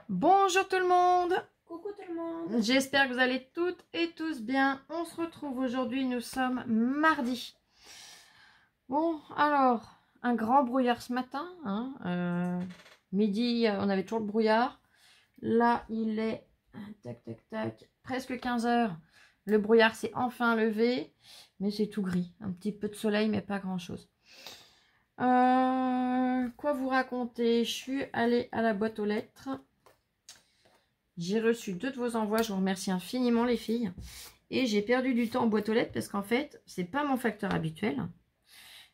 Bonjour tout le monde. Coucou tout le monde. J'espère que vous allez toutes et tous bien. On se retrouve aujourd'hui, nous sommes mardi. Bon, alors, un grand brouillard ce matin. Midi, on avait toujours le brouillard. Là, il est tac, tac, tac, presque 15 h. Le brouillard s'est enfin levé, mais c'est tout gris. Un petit peu de soleil, mais pas grand-chose. Quoi vous raconter? Je suis allée à la boîte aux lettres. J'ai reçu 2 de vos envois. Je vous remercie infiniment, les filles. Et j'ai perdu du temps en boîte aux lettres parce qu'en fait, c'est pas mon facteur habituel.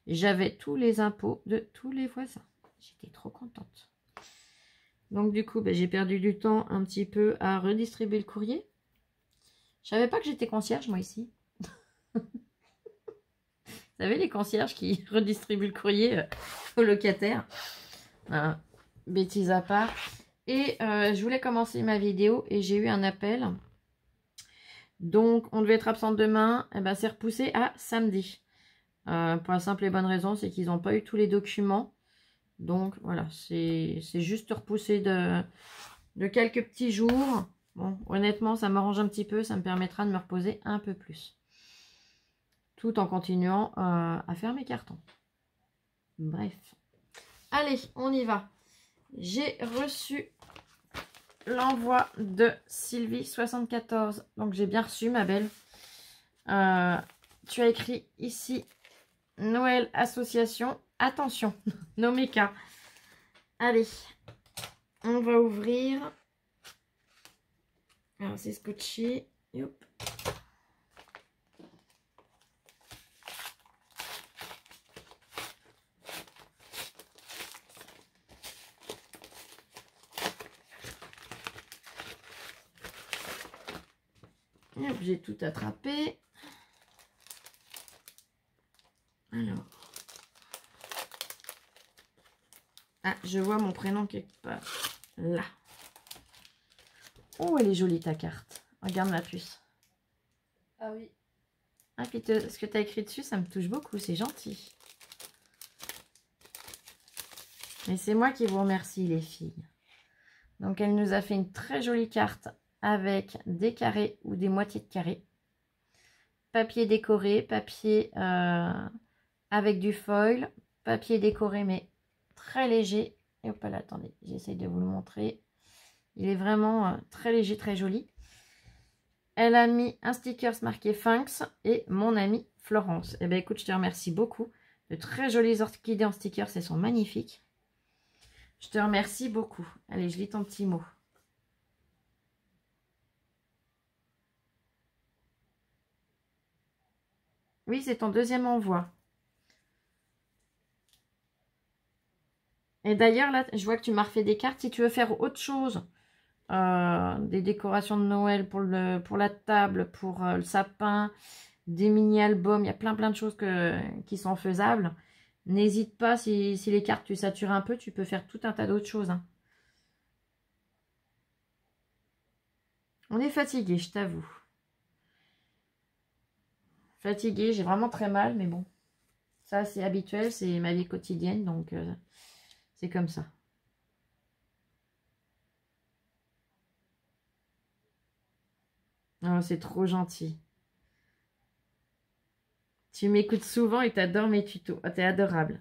J'avais tous les impôts de tous les voisins. J'étais trop contente. Donc du coup, j'ai perdu du temps un petit peu à redistribuer le courrier. Je savais pas que j'étais concierge, moi, ici. Vous savez, les concierges qui redistribuent le courrier aux locataires. Bêtise à part. Et je voulais commencer ma vidéo et j'ai eu un appel. Donc, on devait être absente demain. Et ben, c'est repoussé à samedi. Pour la simple et bonne raison, c'est qu'ils n'ont pas eu tous les documents. Donc, voilà, c'est juste repoussé de quelques petits jours. Bon, honnêtement, ça m'arrange un petit peu. Ça me permettra de me reposer un peu plus. Tout en continuant à faire mes cartons. Bref. Allez, on y va. J'ai reçu l'envoi de Sylvie74. Donc, j'ai bien reçu, ma belle. Tu as écrit ici Noël Association. Attention, Nomeka. Allez, on va ouvrir. Alors, c'est scotché. Hop. J'ai tout attrapé. Alors. Ah, je vois mon prénom quelque part. Là. Oh, elle est jolie ta carte. Regarde ma puce. Ah oui. Ah, puis ce que tu as écrit dessus, ça me touche beaucoup. C'est gentil. Et c'est moi qui vous remercie, les filles. Donc, elle nous a fait une très jolie carte avec des carrés ou des moitiés de carrés. Papier décoré, papier avec du foil, papier décoré mais très léger. Et hop là, attendez, j'essaie de vous le montrer. Il est vraiment très léger, très joli. Elle a mis un sticker marqué Funks et mon amie Florence. Eh bien écoute, je te remercie beaucoup. De très jolies orchidées en stickers, elles sont magnifiques. Je te remercie beaucoup. Allez, je lis ton petit mot. Oui, c'est ton deuxième envoi. Et d'ailleurs, là, je vois que tu m'as refait des cartes. Si tu veux faire autre chose, des décorations de Noël pour la table, pour le sapin, des mini-albums, il y a plein de choses qui sont faisables. N'hésite pas, si les cartes, tu satures un peu, tu peux faire tout un tas d'autres choses. Hein. On est fatigué, je t'avoue. Fatigué, j'ai vraiment très mal, mais bon. Ça, c'est habituel, c'est ma vie quotidienne, donc c'est comme ça. Oh, c'est trop gentil. Tu m'écoutes souvent et t'adores mes tutos. Oh, t'es adorable.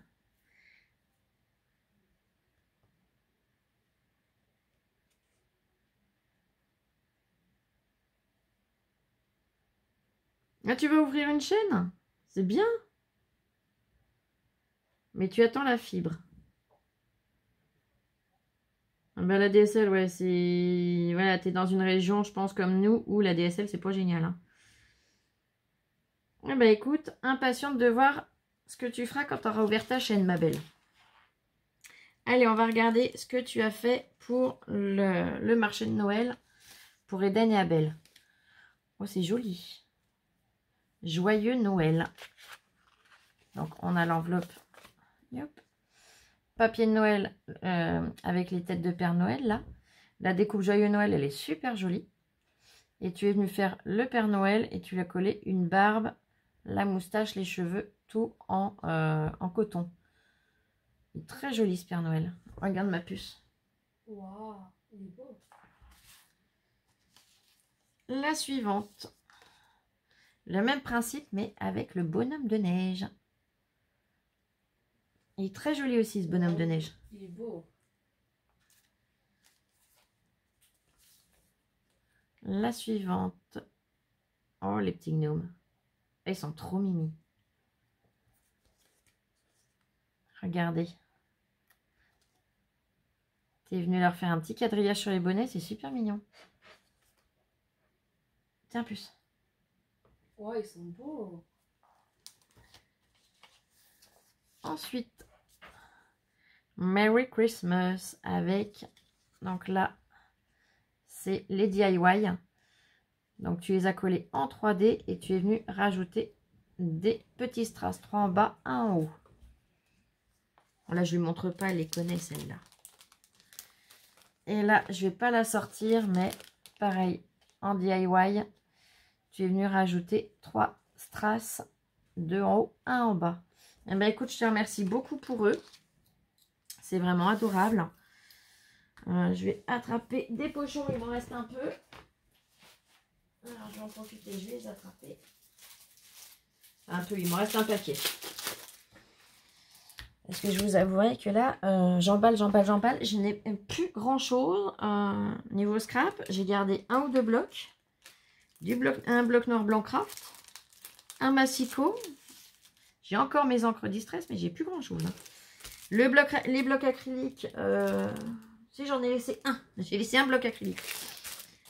Ah, tu veux ouvrir une chaîne? C'est bien. Mais tu attends la fibre. Ah ben, la DSL, ouais, c'est... Voilà, t'es dans une région, je pense, comme nous, où la DSL, c'est pas génial. Hein. Eh ben, écoute, impatiente de voir ce que tu feras quand tu auras ouvert ta chaîne, ma belle. Allez, on va regarder ce que tu as fait pour le marché de Noël pour Eden et Abel. Oh, c'est joli. Joyeux Noël. Donc, on a l'enveloppe. Papier de Noël avec les têtes de Père Noël, là. La découpe Joyeux Noël, elle est super jolie. Et tu es venu faire le Père Noël et tu lui as collé une barbe, la moustache, les cheveux, tout en coton. Il est très joli ce Père Noël. Regarde ma puce. Waouh, il est beau. La suivante. Le même principe, mais avec le bonhomme de neige. Il est très joli aussi, ce bonhomme de neige. Il est beau. La suivante. Oh, les petits gnomes. Ils sont trop mimi. Regardez. T'es venu leur faire un petit quadrillage sur les bonnets, c'est super mignon. Tiens, plus. Ouais, ils sont beaux. Ensuite, Merry Christmas avec, donc là, c'est les DIY. Donc tu les as collés en 3D et tu es venu rajouter des petits strass, 3 en bas, 1 en haut. Bon, là, je ne lui montre pas, elle les connaît celle-là. Et là, je vais pas la sortir, mais pareil, en DIY, tu es venu rajouter 3 strass, 2 en haut, 1 en bas. Eh ben, écoute, je te remercie beaucoup pour eux. C'est vraiment adorable. Je vais attraper des pochons, il m'en reste un peu. Alors, je vais en profiter, je vais les attraper. Un peu, il m'en reste un paquet. Parce que je vous avouerai que là, j'emballe. Je n'ai plus grand chose. Niveau scrap, j'ai gardé 1 ou 2 blocs. Un bloc noir blanc craft. Un massicot. J'ai encore mes encres distress, mais j'ai plus grand chose. Les blocs acryliques, si j'en ai laissé un. J'ai laissé un bloc acrylique.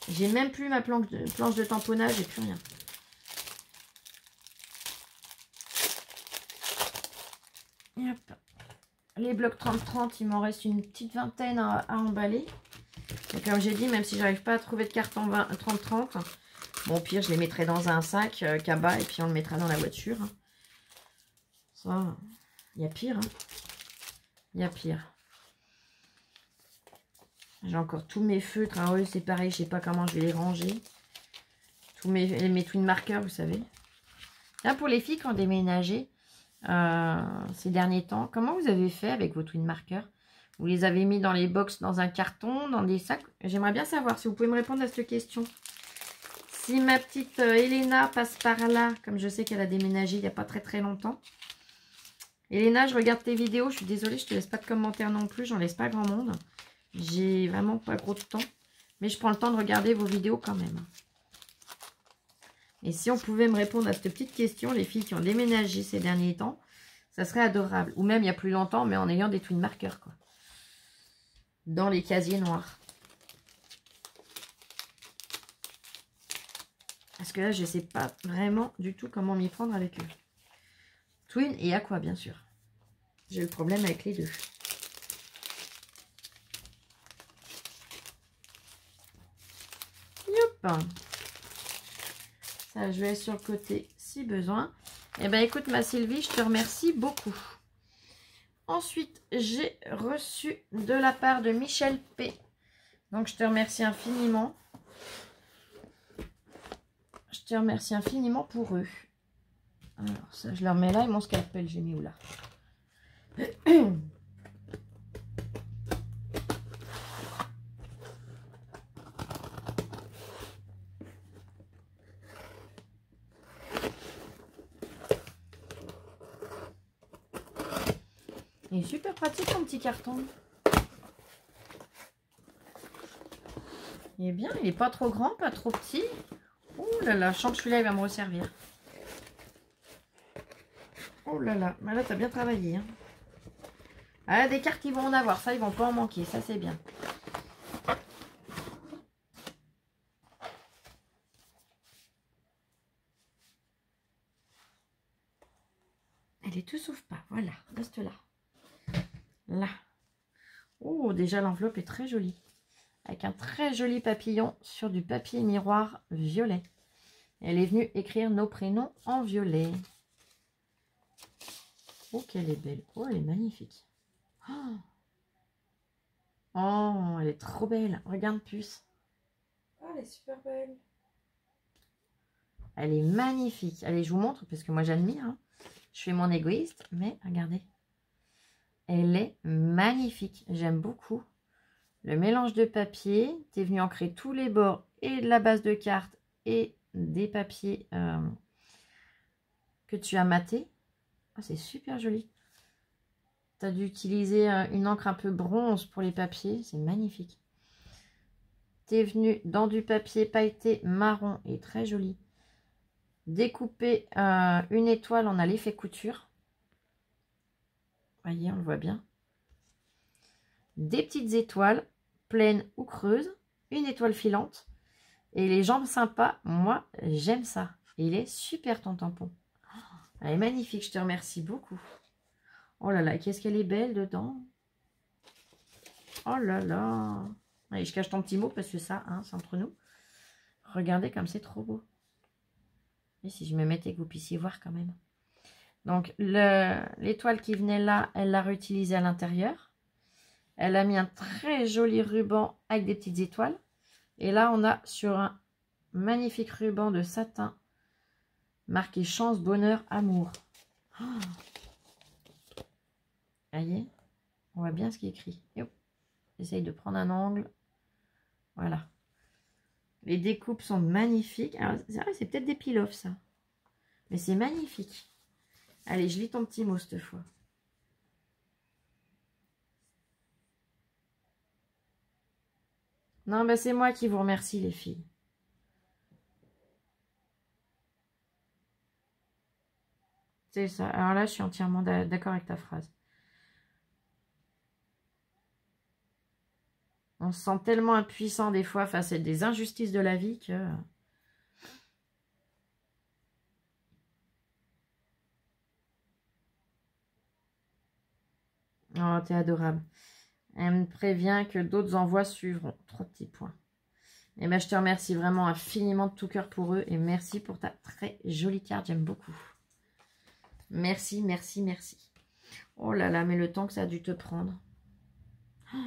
J'ai même plus ma planche de tamponnage, j'ai plus rien. Et hop. Les blocs 30-30, il m'en reste une petite vingtaine à emballer. Et comme j'ai dit, même si j'arrive pas à trouver de carton 30-30, bon, au pire, je les mettrai dans un sac cabas et puis on le mettra dans la voiture. Ça, il y a pire. Il y a pire. J'ai encore tous mes feutres. Ah oui, c'est pareil, je sais pas comment je vais les ranger. Tous mes twin markers, vous savez. Là, pour les filles qui ont déménagé ces derniers temps, comment vous avez fait avec vos twin markers? Vous les avez mis dans les box, dans un carton, dans des sacs? J'aimerais bien savoir si vous pouvez me répondre à cette question. Si ma petite Elena passe par là, comme je sais qu'elle a déménagé il n'y a pas très longtemps. Elena, je regarde tes vidéos, je suis désolée, je te laisse pas de commentaires non plus, j'en laisse pas grand monde. J'ai vraiment pas gros de temps, mais je prends le temps de regarder vos vidéos quand même. Et si on pouvait me répondre à cette petite question, les filles qui ont déménagé ces derniers temps, ça serait adorable. Ou même il y a plus longtemps, mais en ayant des twin markers, quoi. Dans les casiers noirs. Parce que là, je ne sais pas vraiment du tout comment m'y prendre avec eux. Twin et aqua, bien sûr. J'ai le problème avec les deux. Yop. Ça, je vais sur le côté si besoin. Eh bien, écoute, ma Sylvie, je te remercie beaucoup. Ensuite, j'ai reçu de la part de Michel P. Donc, je te remercie infiniment. Je te remercie infiniment pour eux. Alors, ça, je leur mets là et mon scalpel, j'ai mis où là? Il est super pratique ton petit carton. Il est bien, il n'est pas trop grand, pas trop petit. Oh là là, je sens que celui-là, il va me resservir. Oh là là, mais là, tu as bien travaillé. Hein. Ah, des cartes, ils vont en avoir. Ça, ils vont pas en manquer. Ça, c'est bien. Elle est tout sauf pas. Voilà, reste là. Là. Oh, déjà, l'enveloppe est très jolie. Avec un très joli papillon sur du papier miroir violet. Elle est venue écrire nos prénoms en violet. Oh, qu'elle est belle. Oh, elle est magnifique. Oh, elle est trop belle. Regarde, puce. Oh, elle est super belle. Elle est magnifique. Allez, je vous montre parce que moi, j'admire. Hein. Je fais mon égoïste, mais regardez. Elle est magnifique. J'aime beaucoup. Le mélange de papier. Tu es venu ancrer tous les bords et de la base de carte et des papiers que tu as matés. Oh, c'est super joli. Tu as dû utiliser une encre un peu bronze pour les papiers. C'est magnifique. Tu es venu dans du papier pailleté marron et très joli. Découper une étoile, on a l'effet couture. Voyez, on le voit bien. Des petites étoiles, pleines ou creuses. Une étoile filante. Et les jambes sympas, moi, j'aime ça. Il est super ton tampon. Elle est magnifique, je te remercie beaucoup. Oh là là, qu'est-ce qu'elle est belle dedans. Oh là là. Allez, je cache ton petit mot parce que ça, hein, c'est entre nous. Regardez comme c'est trop beau. Et si je me mettais que vous puissiez voir quand même. Donc, l'étoile qui venait là, elle l'a réutilisée à l'intérieur. Elle a mis un très joli ruban avec des petites étoiles. Et là, on a sur un magnifique ruban de satin marqué chance, bonheur, amour. Oh. Voyez, on voit bien ce qui est écrit. J'essaye de prendre un angle. Voilà. Les découpes sont magnifiques. Alors, c'est peut-être des peel-off, ça. Mais c'est magnifique. Allez, je lis ton petit mot cette fois. Non, ben c'est moi qui vous remercie, les filles. C'est ça. Alors là, je suis entièrement d'accord avec ta phrase. On se sent tellement impuissant des fois face à des injustices de la vie que... Oh, t'es adorable. Elle me prévient que d'autres envois suivront. 3 petits points. Et ben, je te remercie vraiment infiniment de tout cœur pour eux. Et merci pour ta très jolie carte. J'aime beaucoup. Merci, merci, merci. Oh là là, mais le temps que ça a dû te prendre. Oh,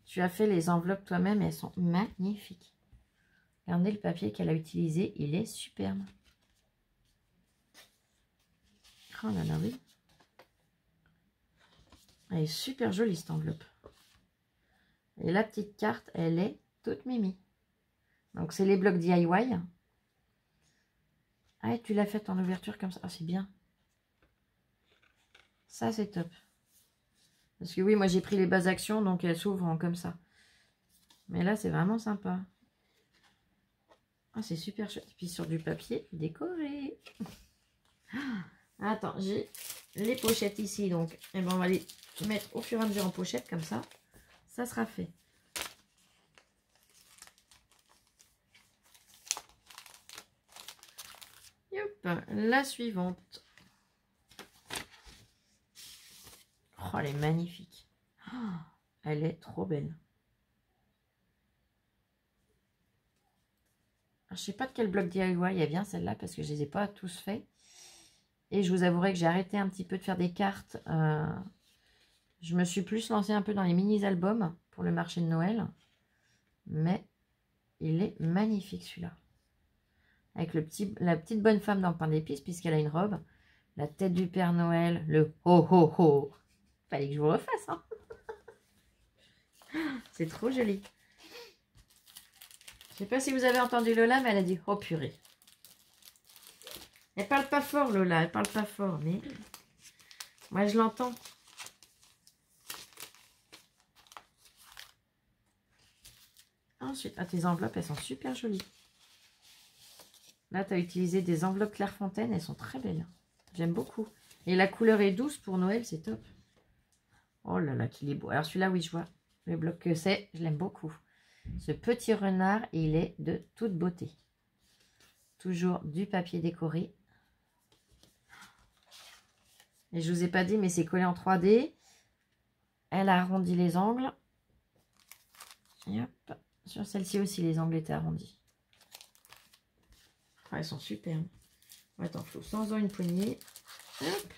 tu as fait les enveloppes toi-même et elles sont magnifiques. Regardez le papier qu'elle a utilisé. Il est superbe. Oh là là, oui. Elle est super jolie cette enveloppe. Et la petite carte, elle est toute mimi. Donc c'est les blocs DIY. Ah, et tu l'as faite en ouverture comme ça. Ah, c'est bien. Ça, c'est top. Parce que oui, moi j'ai pris les bases actions, donc elles s'ouvrent comme ça. Mais là, c'est vraiment sympa. Ah, c'est super chouette. Et puis sur du papier décoré. Ah, attends, j'ai les pochettes ici. Donc, eh ben, on va les mettre au fur et à mesure en pochette, comme ça. Ça sera fait. Hop, la suivante. Oh, elle est magnifique. Oh, elle est trop belle. Je sais pas de quel bloc DIY il y a bien celle-là parce que je les ai pas tous faits. Et je vous avouerai que j'ai arrêté un petit peu de faire des cartes. Je me suis plus lancée un peu dans les mini-albums pour le marché de Noël. Mais il est magnifique celui-là. Avec la petite bonne femme dans le pain d'épices puisqu'elle a une robe. La tête du Père Noël. Le ho ho ho. Fallait que je vous refasse. Hein. C'est trop joli. Je sais pas si vous avez entendu Lola, mais elle a dit oh purée. Elle parle pas fort, Lola. Elle parle pas fort, mais moi je l'entends. Ensuite, tes enveloppes, elles sont super jolies. Là, tu as utilisé des enveloppes Clairefontaine. Elles sont très belles. J'aime beaucoup. Et la couleur est douce pour Noël, c'est top. Oh là là, qu'il est beau. Alors celui-là, oui, je vois le bloc que c'est. Je l'aime beaucoup. Ce petit renard, il est de toute beauté. Toujours du papier décoré. Et je vous ai pas dit, mais c'est collé en 3D. Elle a arrondi les angles. Et hop. Sur celle-ci aussi, les angles étaient arrondis. Ah, elles sont superbes. Attends, Flo, sans une poignée. Hop.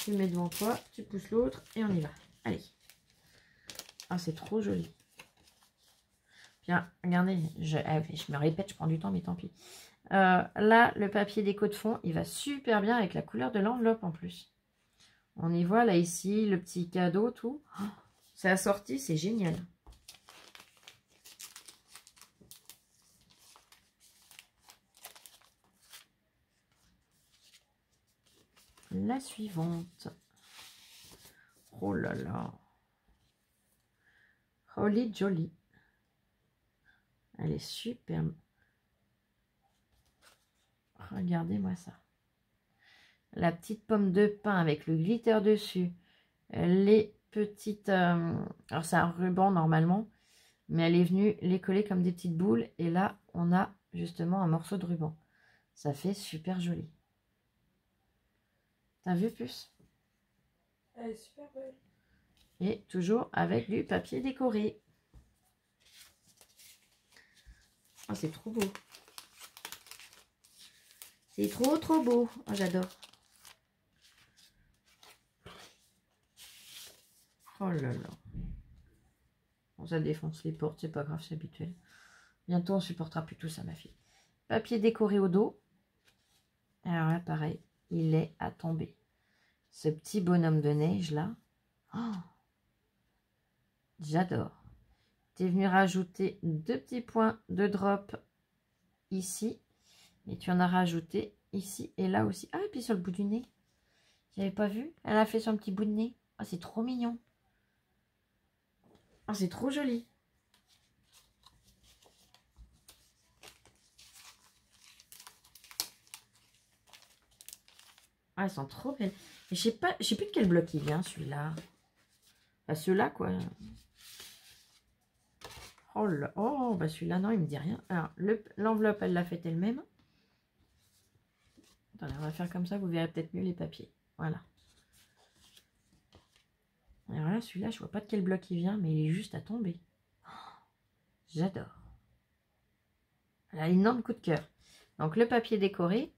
Tu le mets devant toi, tu pousses l'autre et on y va. Allez. Ah, c'est trop joli. Bien, regardez, je me répète, je prends du temps, mais tant pis. Là, le papier déco de fond, il va super bien avec la couleur de l'enveloppe en plus. On y voit, là, ici, le petit cadeau, tout. Oh, c'est assorti, c'est génial. la suivante. Oh là là. Holy Jolly. Elle est superbe. Regardez-moi ça. La petite pomme de pin avec le glitter dessus. Les petites... alors c'est un ruban normalement. Mais elle est venue les coller comme des petites boules. Et là, on a justement un morceau de ruban. Ça fait super joli. T'as vu, puce? Elle est super belle. Et toujours avec du papier décoré. Oh, c'est trop beau. C'est trop trop beau. Oh, j'adore. Oh là là. Bon, ça défonce les portes, c'est pas grave, c'est habituel. Bientôt, on supportera plus tout ça, ma fille. Papier décoré au dos. Alors là, pareil, il est à tomber. Ce petit bonhomme de neige là. Oh, j'adore. Tu es venu rajouter 2 petits points de drop ici. Et tu en as rajouté ici et là aussi. Ah, et puis sur le bout du nez. J'avais pas vu. Elle a fait son petit bout de nez. Ah, c'est trop mignon. Ah, c'est trop joli. Ah, elles sont trop belles. Et je sais plus de quel bloc il vient, celui-là. Enfin, ceux-là, quoi. Oh là, oh, bah celui-là, non, il me dit rien. Alors, l'enveloppe, elle l'a fait elle-même. Attendez, on va faire comme ça, vous verrez peut-être mieux les papiers. Voilà. Alors là, celui-là, je vois pas de quel bloc il vient, mais il est juste à tomber. Oh, j'adore. Elle a un énorme coup de cœur. Donc, le papier décoré.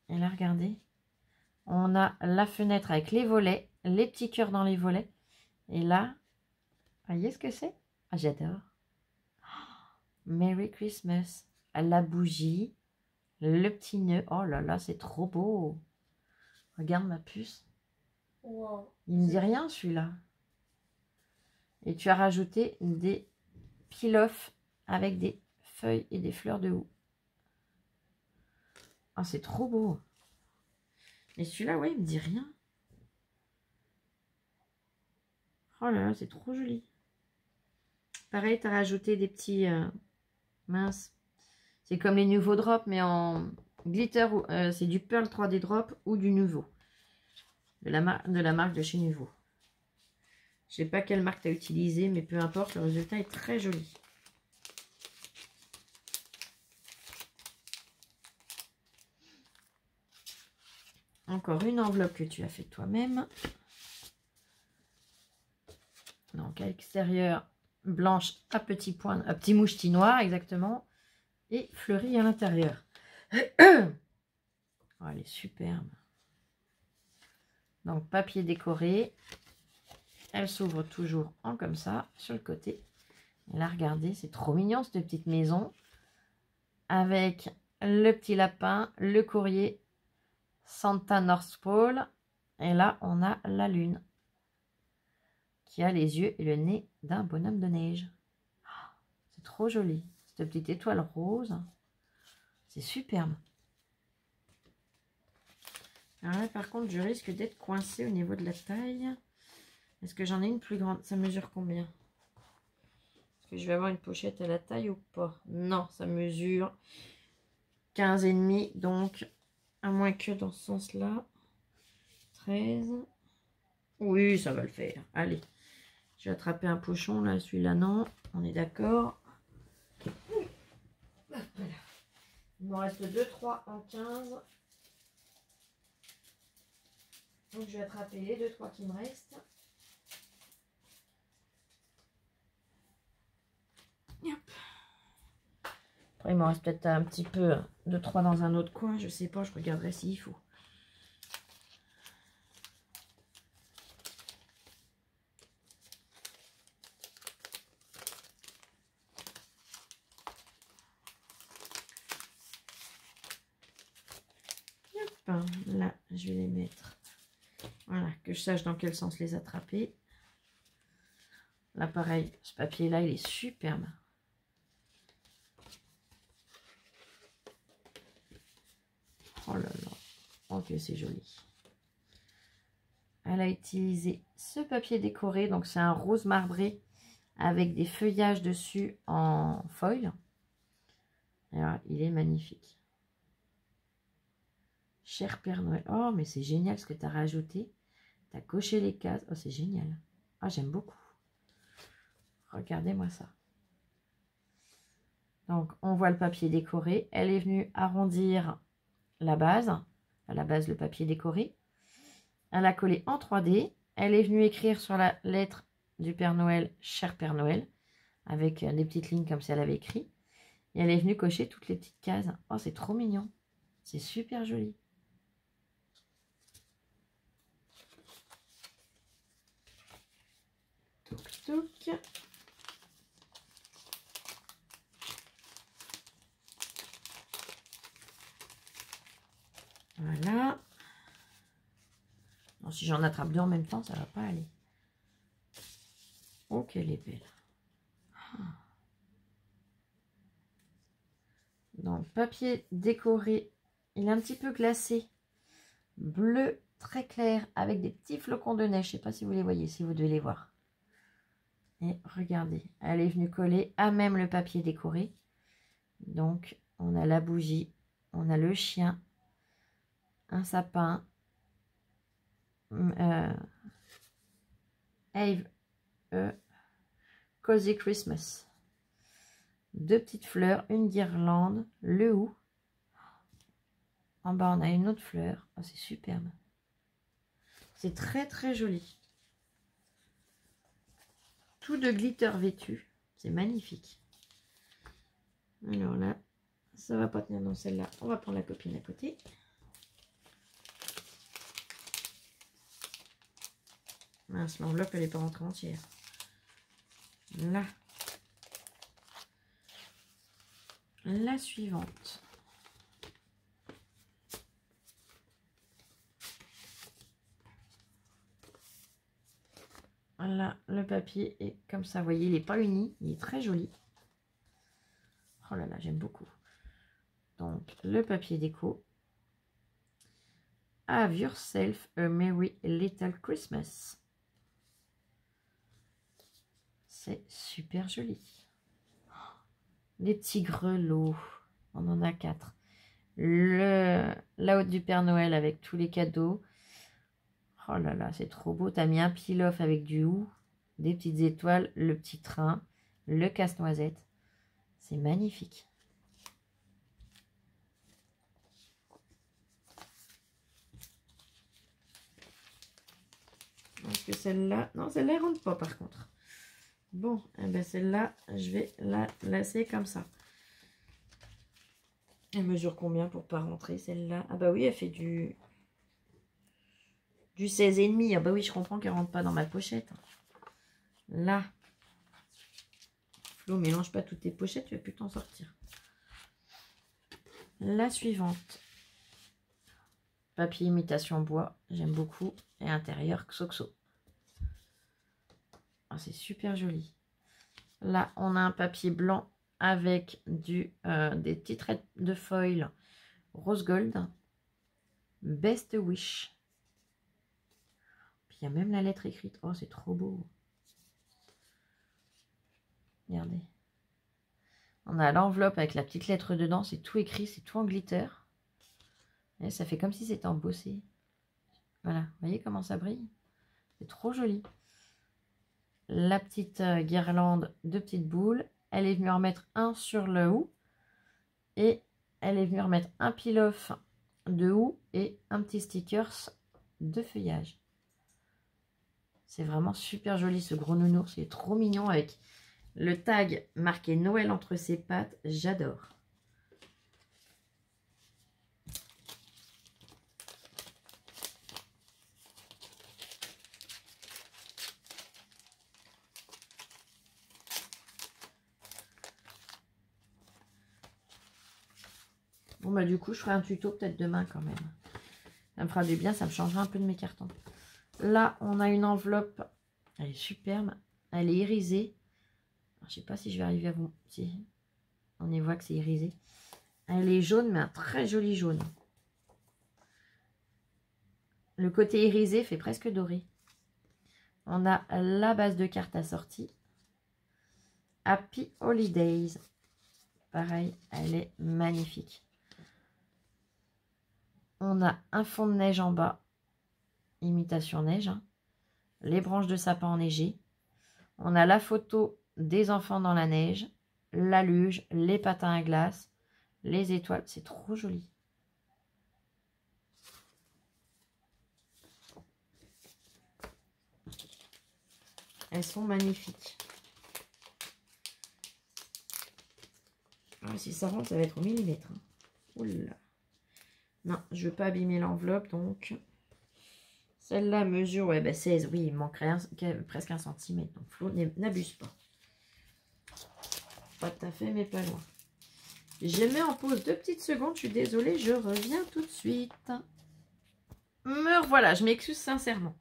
Et là, regardez. On a la fenêtre avec les volets, les petits cœurs dans les volets. Et là, voyez ce que c'est? Ah, j'adore. Merry Christmas. La bougie, le petit nœud. Oh là là, c'est trop beau. Regarde ma puce. Wow. Il me dit rien, celui-là. Et tu as rajouté des peel-off avec des feuilles et des fleurs de houx. Ah, c'est trop beau. Et celui-là, ouais, il me dit rien. Oh là là, c'est trop joli. Pareil, tu as rajouté des petits... mince. C'est comme les nouveaux drops, mais en glitter. C'est du Pearl 3D Drop ou du Nouveau. De la marque de chez Nouveau. Je sais pas quelle marque tu as utilisé, mais peu importe, le résultat est très joli. Encore une enveloppe que tu as fait toi-même. Donc à l'extérieur, blanche à petits points, à petits mouchetis noirs exactement. Et fleurie à l'intérieur. Oh, elle est superbe. Donc papier décoré. Elle s'ouvre toujours en comme ça, sur le côté. Et là, regardez, c'est trop mignon cette petite maison. Avec le petit lapin, le courrier, Santa North Pole. Et là, on a la lune. Qui a les yeux et le nez d'un bonhomme de neige. Oh, c'est trop joli. Cette petite étoile rose. C'est superbe. Alors là, par contre, je risque d'être coincée au niveau de la taille. Est-ce que j'en ai une plus grande? Ça mesure combien? Est-ce que je vais avoir une pochette à la taille ou pas? Non, ça mesure 15,5. Donc, à moins que dans ce sens-là. 13. Oui, ça va le faire. Allez. Je vais attraper un pochon. Là, celui-là, non. On est d'accord. Voilà. Il m'en reste 2-3 en 15. Donc, je vais attraper les 2-3 qui me restent. Hop. Après, il m'en reste peut-être un petit peu 2-3 dans un autre coin. Je sais pas, je regarderai s'il faut. Hop, là, je vais les mettre. Voilà, que je sache dans quel sens les attraper. Là, pareil, ce papier-là, il est superbe. Oh là là. Oh que c'est joli. Elle a utilisé ce papier décoré. Donc c'est un rose marbré avec des feuillages dessus en foil. Alors il est magnifique. Cher Père Noël. Oh mais c'est génial ce que tu as rajouté. Tu as coché les cases. Oh c'est génial. Ah j'aime beaucoup. Regardez-moi ça. Donc, on voit le papier décoré. Elle est venue arrondir la base. À la base, le papier décoré. Elle a collé en 3D. Elle est venue écrire sur la lettre du Père Noël, Cher Père Noël, avec des petites lignes comme si elle avait écrit. Et elle est venue cocher toutes les petites cases. Oh, c'est trop mignon. C'est super joli. Toc, toc. Voilà. Non, si j'en attrape deux en même temps, ça va pas aller. Oh, qu'elle est belle. Donc, papier décoré. Il est un petit peu glacé. Bleu très clair avec des petits flocons de neige. Je ne sais pas si vous les voyez, si vous devez les voir. Et regardez, elle est venue coller à même le papier décoré. Donc, on a la bougie, on a le chien, un sapin, Cozy Christmas, deux petites fleurs, une guirlande, le hou. En bas, on a une autre fleur. Oh, c'est superbe. C'est très, très joli. Tout de glitter vêtu. C'est magnifique. Alors là, ça va pas tenir dans celle-là. On va prendre la copine à côté. Mince, l'enveloppe, elle n'est pas rentrée entière. Là. La suivante. Voilà, le papier est comme ça. Vous voyez, il n'est pas uni. Il est très joli. Oh là là, j'aime beaucoup. Donc, le papier déco. Have yourself a merry little Christmas. C'est super joli. Les petits grelots. On en a 4. La haute du Père Noël avec tous les cadeaux. Oh là là, c'est trop beau. Tu as mis un peel-off avec du hou, des petites étoiles, le petit train, le casse-noisette. C'est magnifique. Est-ce que celle-là... Non, celle-là, elle rentre pas par contre. Bon, eh ben celle-là, je vais la laisser comme ça. Elle mesure combien pour pas rentrer celle-là? Ah bah oui, elle fait du 16,5. Ah bah oui, je comprends qu'elle rentre pas dans ma pochette. Là. Flo, mélange pas toutes tes pochettes, tu vas plus t'en sortir. La suivante. Papier imitation bois, j'aime beaucoup. Et intérieur Xoxo. Oh, c'est super joli. Là, on a un papier blanc avec des petits traits de foil rose gold. Best Wish. Puis il y a même la lettre écrite. Oh, c'est trop beau. Regardez. On a l'enveloppe avec la petite lettre dedans. C'est tout écrit, c'est tout en glitter. Et ça fait comme si c'était embossé. Voilà, vous voyez comment ça brille? C'est trop joli. La petite guirlande de petites boules. Elle est venue en remettre un sur le hou. Et elle est venue remettre un peel-off de hou et un petit stickers de feuillage. C'est vraiment super joli ce gros nounours. Il est trop mignon avec le tag marqué Noël entre ses pattes. J'adore. Bon bah du coup je ferai un tuto peut-être demain quand même. Ça me fera du bien, ça me changera un peu de mes cartons. Là on a une enveloppe, elle est superbe, elle est irisée. Alors, je sais pas si je vais arriver à vous... Si, on y voit que c'est irisé. Elle est jaune mais un très joli jaune. Le côté irisé fait presque doré. On a la base de cartes assortie. Happy Holidays. Pareil, elle est magnifique. On a un fond de neige en bas. Imitation neige. Hein. Les branches de sapin enneigées. On a la photo des enfants dans la neige. La luge, les patins à glace, les étoiles. C'est trop joli. Elles sont magnifiques. Ah, si ça rentre, ça va être au millimètre. Hein. Oula. Non, je ne veux pas abîmer l'enveloppe, donc... Celle-là mesure, ouais, 16. Oui, il manquerait presque 1 centimètre. Donc, Flo, n'abuse pas. Pas tout à fait, mais pas loin. Je mets en pause 2 petites secondes. Je suis désolée, je reviens tout de suite. Me revoilà, je m'excuse sincèrement.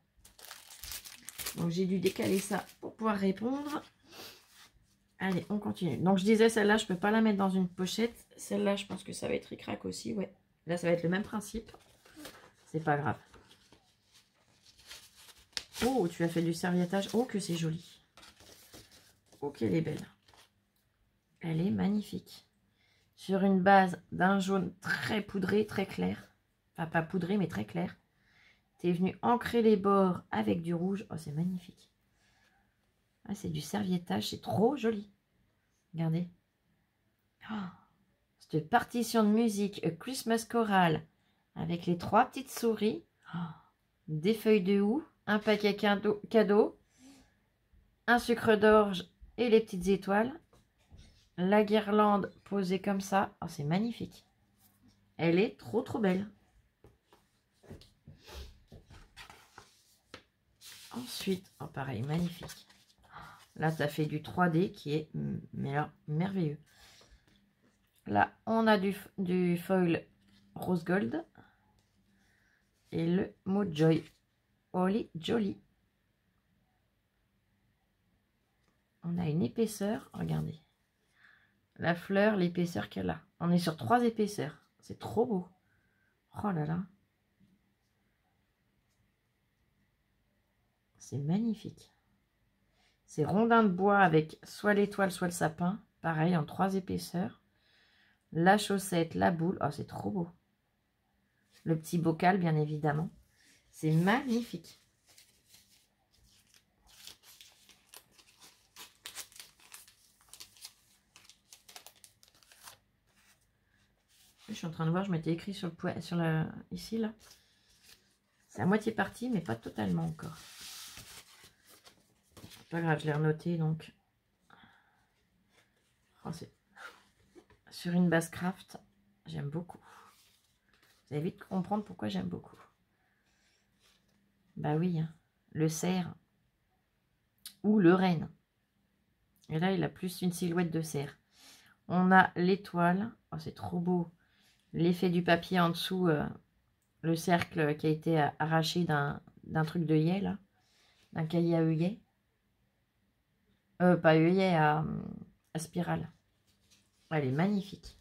Donc, j'ai dû décaler ça pour pouvoir répondre. Allez, on continue. Donc, je disais, celle-là, je ne peux pas la mettre dans une pochette. Celle-là, je pense que ça va être ric-rac aussi, ouais. Là, ça va être le même principe. C'est pas grave. Oh, tu as fait du serviettage. Oh, que c'est joli. Oh, qu'elle est belle. Elle est magnifique. Sur une base d'un jaune très poudré, très clair. Enfin, pas poudré, mais très clair. Tu es venu ancrer les bords avec du rouge. Oh, c'est magnifique. Ah, c'est du serviettage. C'est trop joli. Regardez. Oh, cette partition de musique A Christmas Choral avec les 3 petites souris. Oh, des feuilles de houx. Un paquet cadeau, un sucre d'orge et les petites étoiles. La guirlande posée comme ça. Oh, c'est magnifique. Elle est trop trop belle. Ensuite, oh, pareil, magnifique. Là, tu as fait du 3D qui est merveilleux. Là, on a du foil rose gold. Et le mot Joy. Holly Jolly. On a une épaisseur, regardez. La fleur, l'épaisseur qu'elle a. On est sur 3 épaisseurs. C'est trop beau. Oh là là. C'est magnifique. C'est rondin de bois avec soit l'étoile, soit le sapin. Pareil, en 3 épaisseurs. La chaussette, la boule. Oh, c'est trop beau. Le petit bocal, bien évidemment. C'est magnifique. Je suis en train de voir, je m'étais écrit sur le poids, ici, là. C'est à moitié parti, mais pas totalement encore. Pas grave, je l'ai renoté, donc. Oh, sur une base craft, j'aime beaucoup. Vous allez vite comprendre pourquoi j'aime beaucoup. Bah oui, hein. Le cerf ou le renne. Et là, il a plus une silhouette de cerf. On a l'étoile. Oh, c'est trop beau. L'effet du papier en dessous, le cercle qui a été arraché d'un truc de œillet, là. D'un cahier à œillet. Pas œillet, à spirale. Elle est magnifique.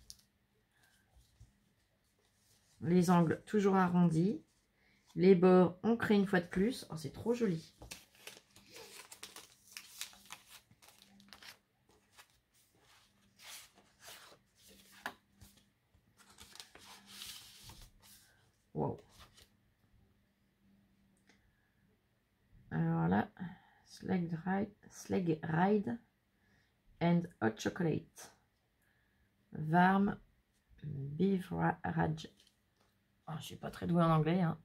Les angles toujours arrondis. Les bords ancrés une fois de plus. Oh, c'est trop joli. Wow. Alors là, Sleigh Ride and Hot Chocolate. Warm Beverage. Oh, je ne suis pas très douée en anglais. Hein.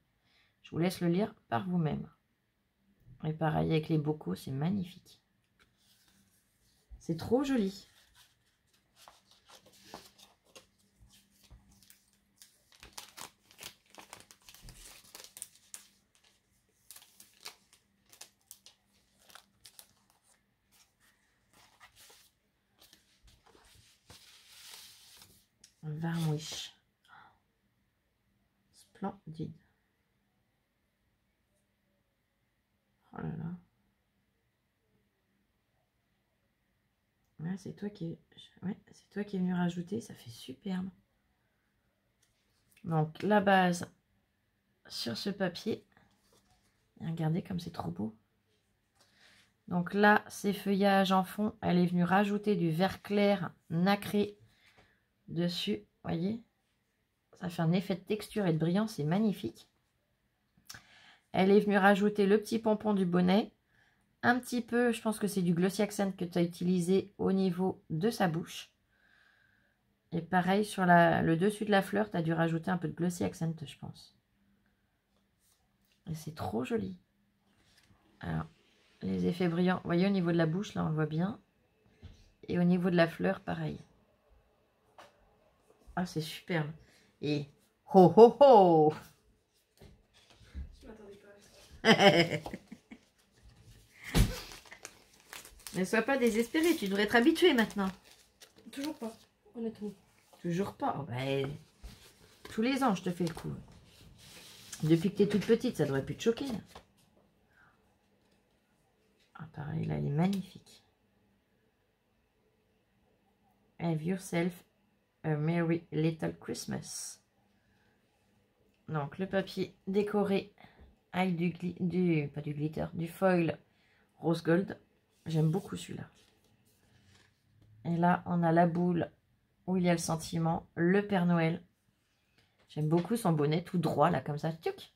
Je vous laisse le lire par vous-même. Et pareil avec les bocaux, c'est magnifique. C'est trop joli. Varmwish. Splendide. Oh là là. Ouais, c'est toi qui es venu rajouter, ça fait superbe. Donc la base sur ce papier. Regardez comme c'est trop beau. Donc là, ces feuillages en fond, elle est venue rajouter du vert clair nacré dessus. Voyez, ça fait un effet de texture et de brillance, c'est magnifique. Elle est venue rajouter le petit pompon du bonnet. Un petit peu, je pense que c'est du Glossy Accent que tu as utilisé au niveau de sa bouche. Et pareil, sur le dessus de la fleur, tu as dû rajouter un peu de Glossy Accent, je pense. Et c'est trop joli. Alors, les effets brillants, vous voyez au niveau de la bouche, là on le voit bien. Et au niveau de la fleur, pareil. Ah, c'est superbe. Et ho ho ho. Je m'attendais pas à ça. Ne sois pas désespéré, tu devrais être habitué maintenant. Toujours pas, honnêtement. Toujours pas. Oh, bah, tous les ans, je te fais le coup. Depuis que tu es toute petite, ça devrait plus te choquer. Ah, pareil, là, elle est magnifique. Have yourself a merry little Christmas. Donc, le papier décoré avec pas du glitter, du foil rose gold. J'aime beaucoup celui-là. Et là, on a la boule où il y a le sentiment, le Père Noël. J'aime beaucoup son bonnet tout droit, là, comme ça. Tchouk.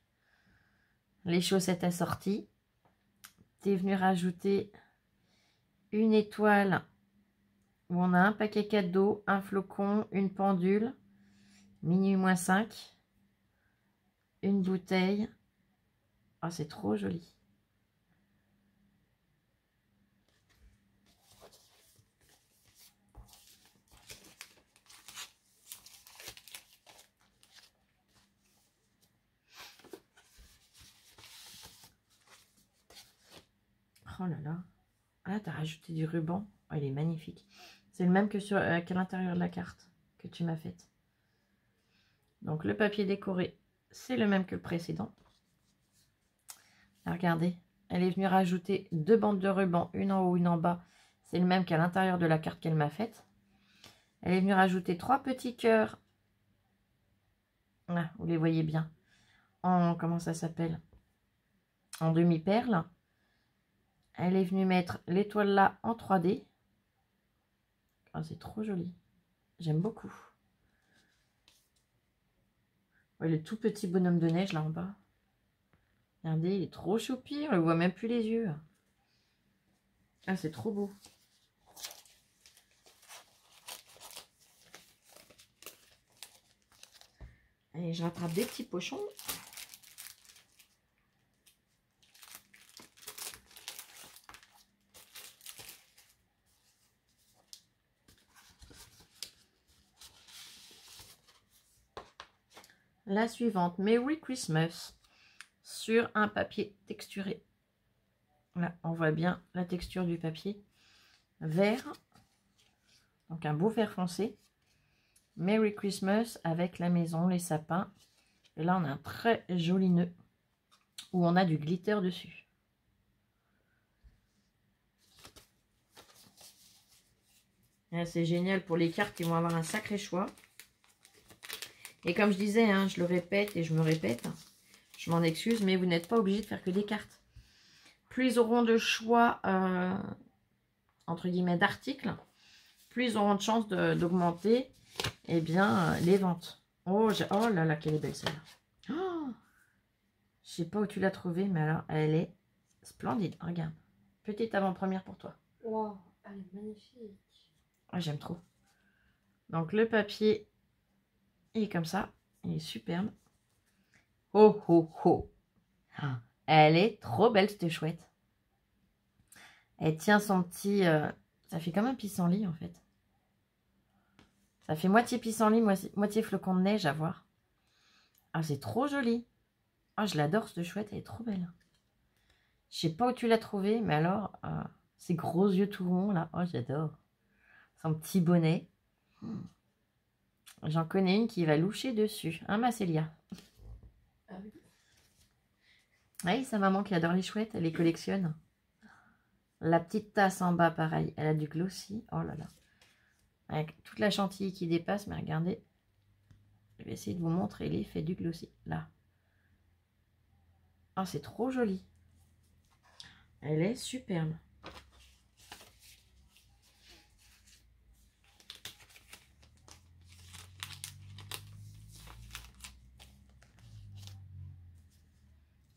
Les chaussettes assorties. Tu es venu rajouter une étoile où on a un paquet cadeau, un flocon, une pendule, minuit moins 5, une bouteille. Oh, c'est trop joli. Oh là là. Ah, tu as rajouté du ruban. Oh, il est magnifique. C'est le même que qu'à l'intérieur de la carte que tu m'as faite. Donc, le papier décoré, c'est le même que le précédent. Là, regardez, elle est venue rajouter 2 bandes de ruban, une en haut, une en bas. C'est le même qu'à l'intérieur de la carte qu'elle m'a faite. Elle est venue rajouter 3 petits cœurs. Ah, vous les voyez bien. En, comment ça s'appelle? En demi-perle. Elle est venue mettre l'étoile là en 3D. Oh, c'est trop joli. J'aime beaucoup. Ouais, le tout petit bonhomme de neige là en bas. Regardez, il est trop choupi. On ne voit même plus les yeux. Ah, c'est trop beau. Allez, je rattrape des petits pochons. La suivante, Merry Christmas, sur un papier texturé. Là, on voit bien la texture du papier. Vert, donc un beau vert foncé. Merry Christmas avec la maison, les sapins. Et là, on a un très joli nœud où on a du glitter dessus. C'est génial pour les cartes, ils vont avoir un sacré choix. Et comme je disais, hein, je le répète et je me répète, je m'en excuse, mais vous n'êtes pas obligé de faire que des cartes. Plus ils auront de choix, entre guillemets, d'articles, plus ils auront de chances d'augmenter eh bien, les ventes. Oh, oh là là, quelle est belle celle-là. Oh, je sais pas où tu l'as trouvée, mais alors, elle est splendide. Regarde, petite avant-première pour toi. Wow, elle est magnifique. Oh, j'aime trop. Donc, le papier est comme ça. Il est superbe. Oh, oh, oh. Elle est trop belle, cette chouette. Elle tient son petit... ça fait comme un pissenlit, en fait. Ça fait moitié pissenlit, moitié flocon de neige à voir. Ah, c'est trop joli. Ah, je l'adore, cette chouette. Elle est trop belle. Je sais pas où tu l'as trouvée, mais alors, ces gros yeux tout ronds, là. Oh, j'adore. Son petit bonnet. J'en connais une qui va loucher dessus. Hein, ma Célia? Ah oui. Oui, sa maman qui adore les chouettes, elle les collectionne. La petite tasse en bas, pareil. Elle a du glossy. Oh là là. Avec toute la chantilly qui dépasse. Mais regardez. Je vais essayer de vous montrer l'effet du glossy. Là. Oh, c'est trop joli. Elle est superbe.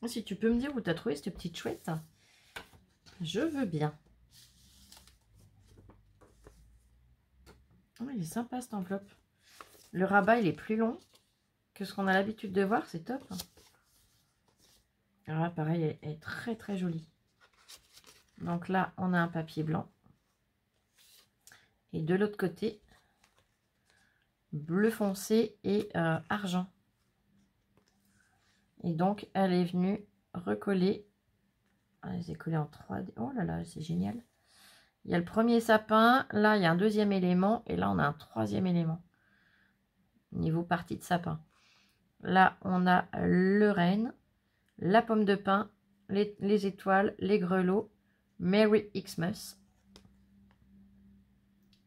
Si tu peux me dire où tu as trouvé cette petite chouette, je veux bien. Oh, il est sympa cette enveloppe. Le rabat, il est plus long que ce qu'on a l'habitude de voir. C'est top. Alors là, pareil, elle est très très jolie. Donc là, on a un papier blanc. Et de l'autre côté, bleu foncé et argent. Et donc, elle est venue recoller. Elle est collée en 3D. Oh là là, c'est génial. Il y a le premier sapin. Là, il y a un deuxième élément. Et là, on a un troisième élément. Niveau partie de sapin. Là, on a le renne, la pomme de pin, les étoiles, les grelots. Merry Xmas.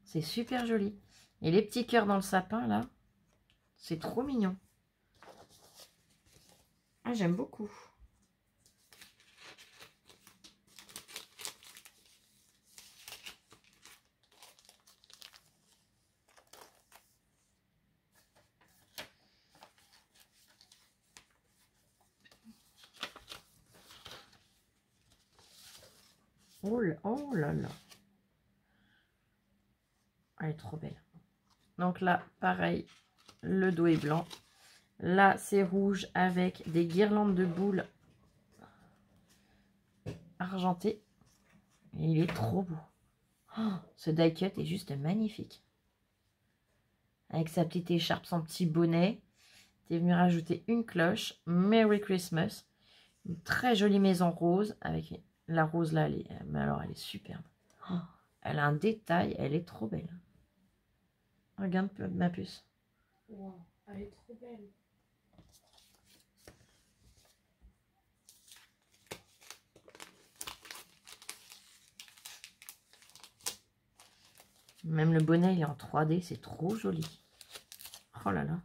C'est super joli. Et les petits cœurs dans le sapin, là, c'est trop mignon. Ah, j'aime beaucoup. Oh là là. Elle est trop belle. Donc là, pareil, le dos est blanc. Là, c'est rouge avec des guirlandes de boules argentées. Et il est trop beau. Oh, ce die cut est juste magnifique. Avec sa petite écharpe, son petit bonnet. Tu es venu rajouter une cloche. Merry Christmas. Une très jolie maison rose. Avec la rose là, mais alors elle est superbe. Oh, elle a un détail, elle est trop belle. Regarde ma puce. Wow, elle est trop belle. Même le bonnet, il est en 3D, c'est trop joli. Oh là là.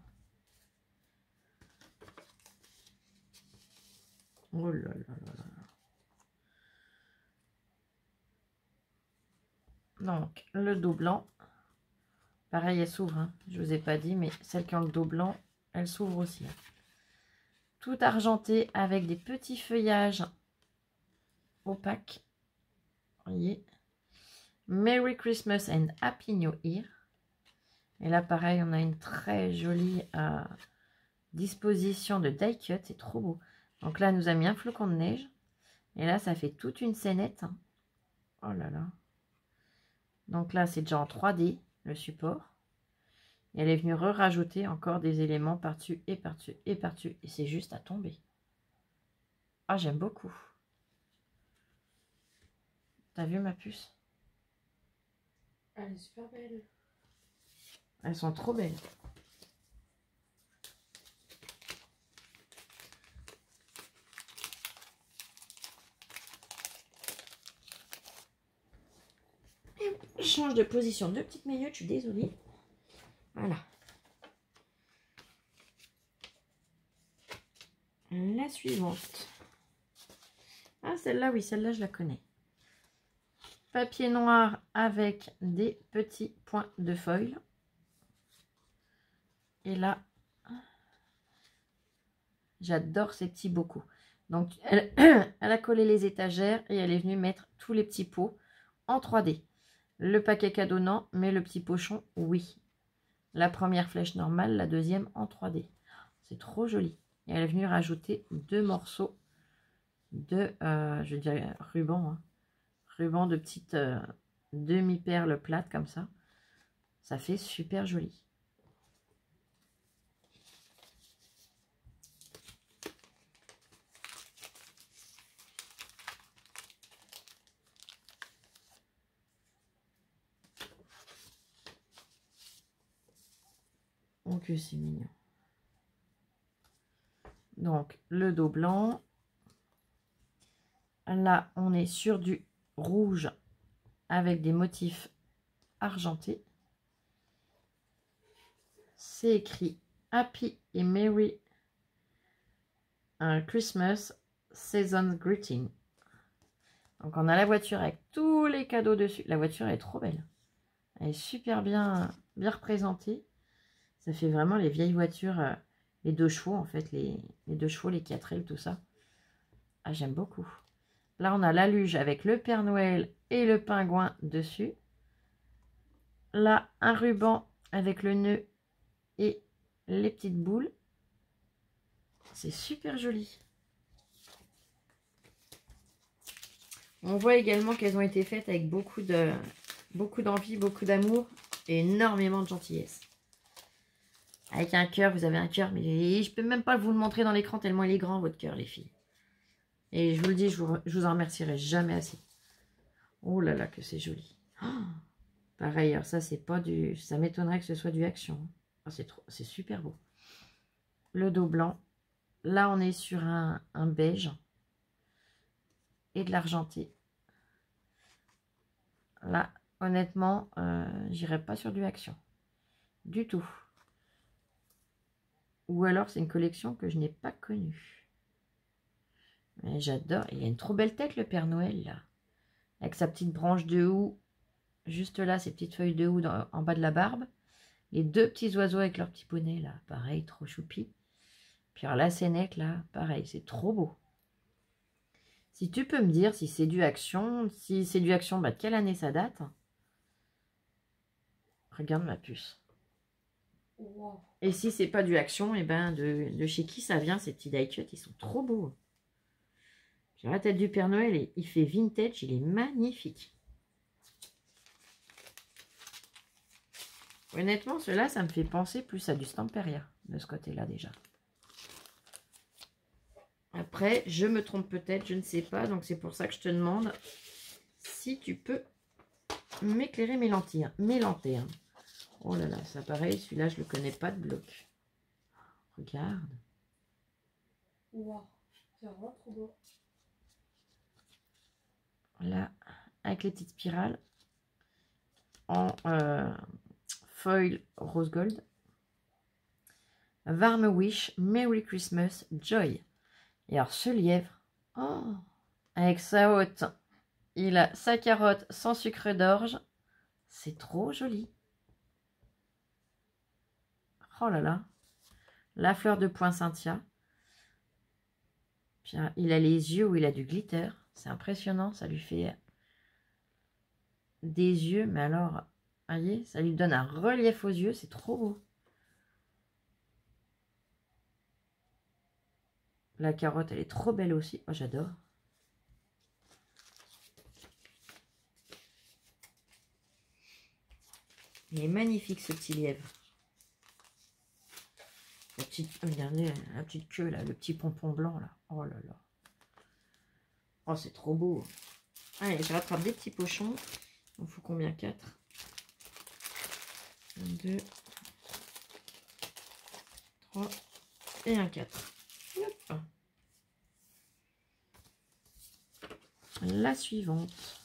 Oh là là là là. Donc, le dos blanc. Pareil, elle s'ouvre. Hein. Je vous ai pas dit, mais celles qui ont le dos blanc, elles s'ouvrent aussi. Hein. Tout argenté avec des petits feuillages opaques. Vous voyez. Merry Christmas and Happy New Year. Et là, pareil, on a une très jolie disposition de die cut. C'est trop beau. Donc là, elle nous a mis un flocon de neige. Et là, ça fait toute une scénette. Oh là là. Donc là, c'est déjà en 3D, le support. Et elle est venue rajouter encore des éléments par-dessus et par-dessus et par-dessus. Et c'est juste à tomber. Ah, j'aime beaucoup. T'as vu ma puce? Elle est super belle. Elles sont trop belles. Je change de position. Deux petites minutes, je suis désolée. Voilà. La suivante. Ah, celle-là, oui, celle-là, je la connais. Papier noir avec des petits points de foil. Et là, j'adore ces petits bocaux. Donc, elle a collé les étagères et elle est venue mettre tous les petits pots en 3D. Le paquet cadeau, non, mais le petit pochon, oui. La première flèche normale, la deuxième en 3D. C'est trop joli. Et elle est venue rajouter 2 morceaux de, je dirais, ruban. Hein. Ruban de petites demi-perles plates comme ça. Ça fait super joli. Oh que c'est mignon. Donc, le dos blanc. Là, on est sur du rouge avec des motifs argentés. C'est écrit Happy et Merry Christmas Season Greeting. Donc on a la voiture avec tous les cadeaux dessus. La voiture est trop belle. Elle est super bien représentée. Ça fait vraiment les vieilles voitures, les 2 chevaux en fait, les 2 chevaux, les 4L, tout ça. Ah, j'aime beaucoup. Là, on a la luge avec le Père Noël et le pingouin dessus. Là, un ruban avec le nœud et les petites boules. C'est super joli. On voit également qu'elles ont été faites avec beaucoup d'envie, beaucoup d'amour et énormément de gentillesse. Avec un cœur, vous avez un cœur, mais je peux même pas vous le montrer dans l'écran tellement il est grand, votre cœur, les filles. Et je vous le dis, je vous en remercierai jamais assez. Oh là là, que c'est joli. Oh, pareil, alors ça, c'est pas du... Ça m'étonnerait que ce soit du action. Oh, c'est super beau. Le dos blanc. Là, on est sur un beige. Et de l'argenté. Là, honnêtement, j'irai pas sur du action. Du tout. Ou alors, c'est une collection que je n'ai pas connue. Mais j'adore. Il a une trop belle tête, le Père Noël, là. Avec sa petite branche de houx. Juste là, ces petites feuilles de houx en bas de la barbe. Les 2 petits oiseaux avec leur petit bonnet, là. Pareil, trop choupi. Puis alors, la scénette, là, pareil, c'est trop beau. Si tu peux me dire si c'est du action, bah, de quelle année ça date? Regarde ma puce. Wow. Et si c'est pas du action, et ben de chez qui ça vient, ces petits die cut, ils sont trop beaux. J'ai la tête du Père Noël et il fait vintage, il est magnifique. Honnêtement, ceux-là, ça me fait penser plus à du Stamperia, de ce côté-là déjà. Après, je me trompe peut-être, je ne sais pas, donc c'est pour ça que je te demande si tu peux m'éclairer mes lentilles, mes lanternes. Oh là là, ça pareil, celui-là, je ne le connais pas de bloc. Regarde. Wow. C'est vraiment trop beau. Là, avec les petites spirales en foil rose gold. Warm Wish, Merry Christmas, Joy. Et alors, ce lièvre, oh, avec sa haute, il a sa carotte sans sucre d'orge. C'est trop joli. Oh là là. La fleur de poinsettia. Puis, il a les yeux où il a du glitter. C'est impressionnant. Ça lui fait des yeux. Mais alors, voyez, ça lui donne un relief aux yeux. C'est trop beau. La carotte, elle est trop belle aussi. Oh, j'adore. Il est magnifique, ce petit lièvre. La petite, regardez, la petite queue, là, le petit pompon blanc, là. Oh là là. Oh, c'est trop beau. Allez, je rattrape des petits pochons. Il en faut combien? 4. 1, 2, 3 et un 4. Hop. La suivante.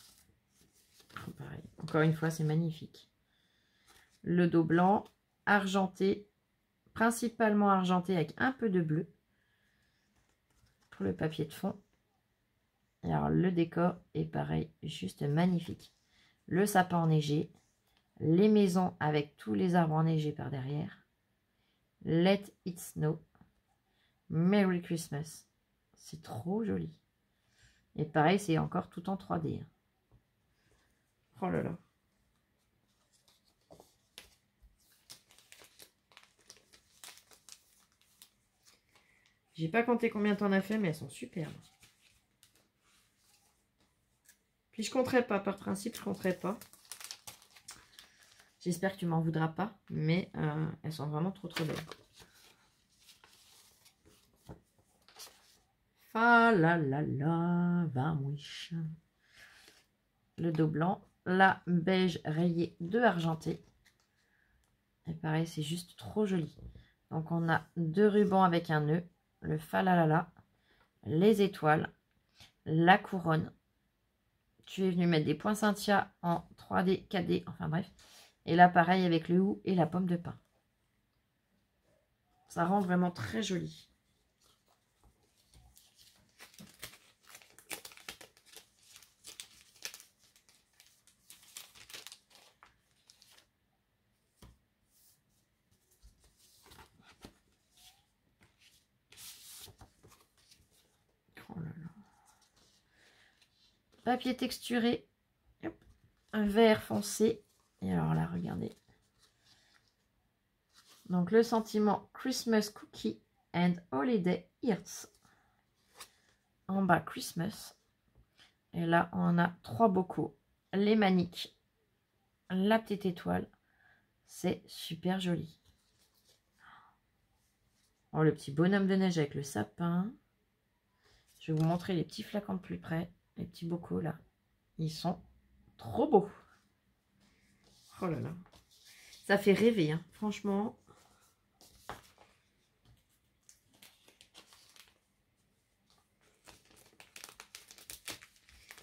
Oh, pareil. Encore une fois, c'est magnifique. Le dos blanc, argenté, principalement argenté avec un peu de bleu pour le papier de fond. Et alors, le décor est pareil, juste magnifique. Le sapin enneigé, les maisons avec tous les arbres enneigés par derrière. Let it snow. Merry Christmas. C'est trop joli. Et pareil, c'est encore tout en 3D. Oh là là. J'ai pas compté combien t'en as fait, mais elles sont superbes. Puis je compterai pas, par principe, je compterai pas. J'espère que tu m'en voudras pas, mais elles sont vraiment trop trop belles. Fa la la la, Warm Wish. Le dos blanc, la beige rayée de argenté. Et pareil, c'est juste trop joli. Donc on a 2 rubans avec un nœud, le fa la la, les étoiles, la couronne. Tu es venu mettre des poinsettias en 3D, 4D, enfin bref. Et là, pareil avec le houx et la pomme de pin. Ça rend vraiment très joli. papier texturé, hop, un vert foncé. Et alors là, regardez. Donc le sentiment Christmas Cookie and Holiday Hearts. En bas, Christmas. Et là, on a 3 bocaux. Les maniques, la petite étoile. C'est super joli. Oh, le petit bonhomme de neige avec le sapin. Je vais vous montrer les petits flacons de plus près. Les petits bocaux là. Ils sont trop beaux. Oh là là. Ça fait rêver, hein, franchement.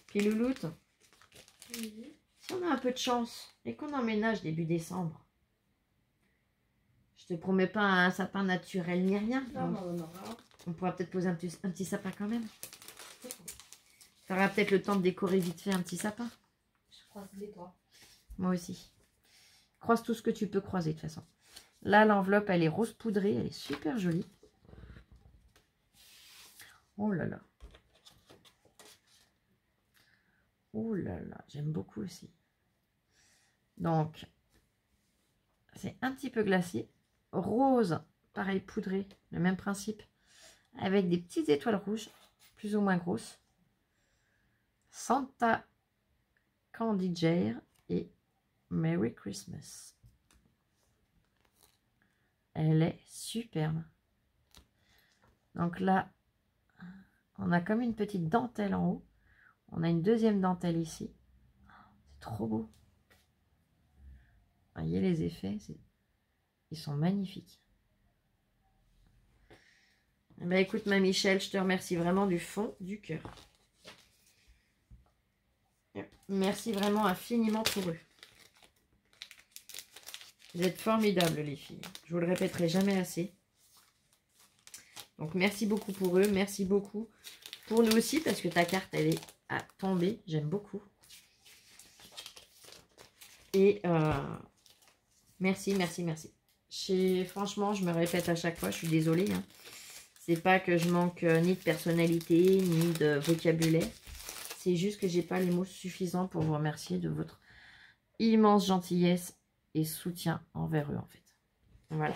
Puis Louloute, Oui. si on a un peu de chance et qu'on emménage début décembre, je te promets pas un sapin naturel ni rien. Non, non, non, non. On pourra peut-être poser un petit sapin quand même. Tu auras peut-être le temps de décorer vite fait un petit sapin. Je croise les doigts. Moi aussi. Croise tout ce que tu peux croiser de toute façon. Là, l'enveloppe, elle est rose poudrée. Elle est super jolie. Oh là là. Oh là là. J'aime beaucoup aussi. Donc, c'est un petit peu glacé. Rose, pareil, poudré. Le même principe. Avec des petites étoiles rouges. Plus ou moins grosses. Santa Candy Jar et Merry Christmas. Elle est superbe. Donc là, on a comme une petite dentelle en haut. On a une deuxième dentelle ici. C'est trop beau. Vous voyez les effets, ils sont magnifiques. Eh ben, écoute, ma Michel, je te remercie vraiment du fond du cœur. Merci vraiment infiniment pour eux. Vous êtes formidables, les filles. Je vous le répéterai jamais assez. Donc, merci beaucoup pour eux. Merci beaucoup pour nous aussi, parce que ta carte, elle est à tomber. J'aime beaucoup. Et merci, merci, merci. Franchement, je me répète à chaque fois. Je suis désolée. Hein. C'est pas que je manque ni de personnalité, ni de vocabulaire. C'est juste que j'ai pas les mots suffisants pour vous remercier de votre immense gentillesse et soutien envers eux, en fait. Voilà.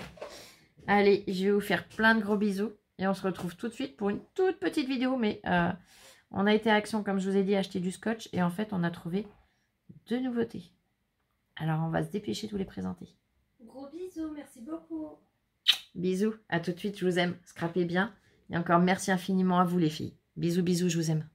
Allez, je vais vous faire plein de gros bisous. Et on se retrouve tout de suite pour une toute petite vidéo. Mais on a été à Action, comme je vous ai dit, acheter du scotch. Et en fait, on a trouvé 2 nouveautés. Alors, on va se dépêcher de vous les présenter. Gros bisous, merci beaucoup. Bisous, à tout de suite, je vous aime. Scrapez bien. Et encore merci infiniment à vous, les filles. Bisous, bisous, je vous aime.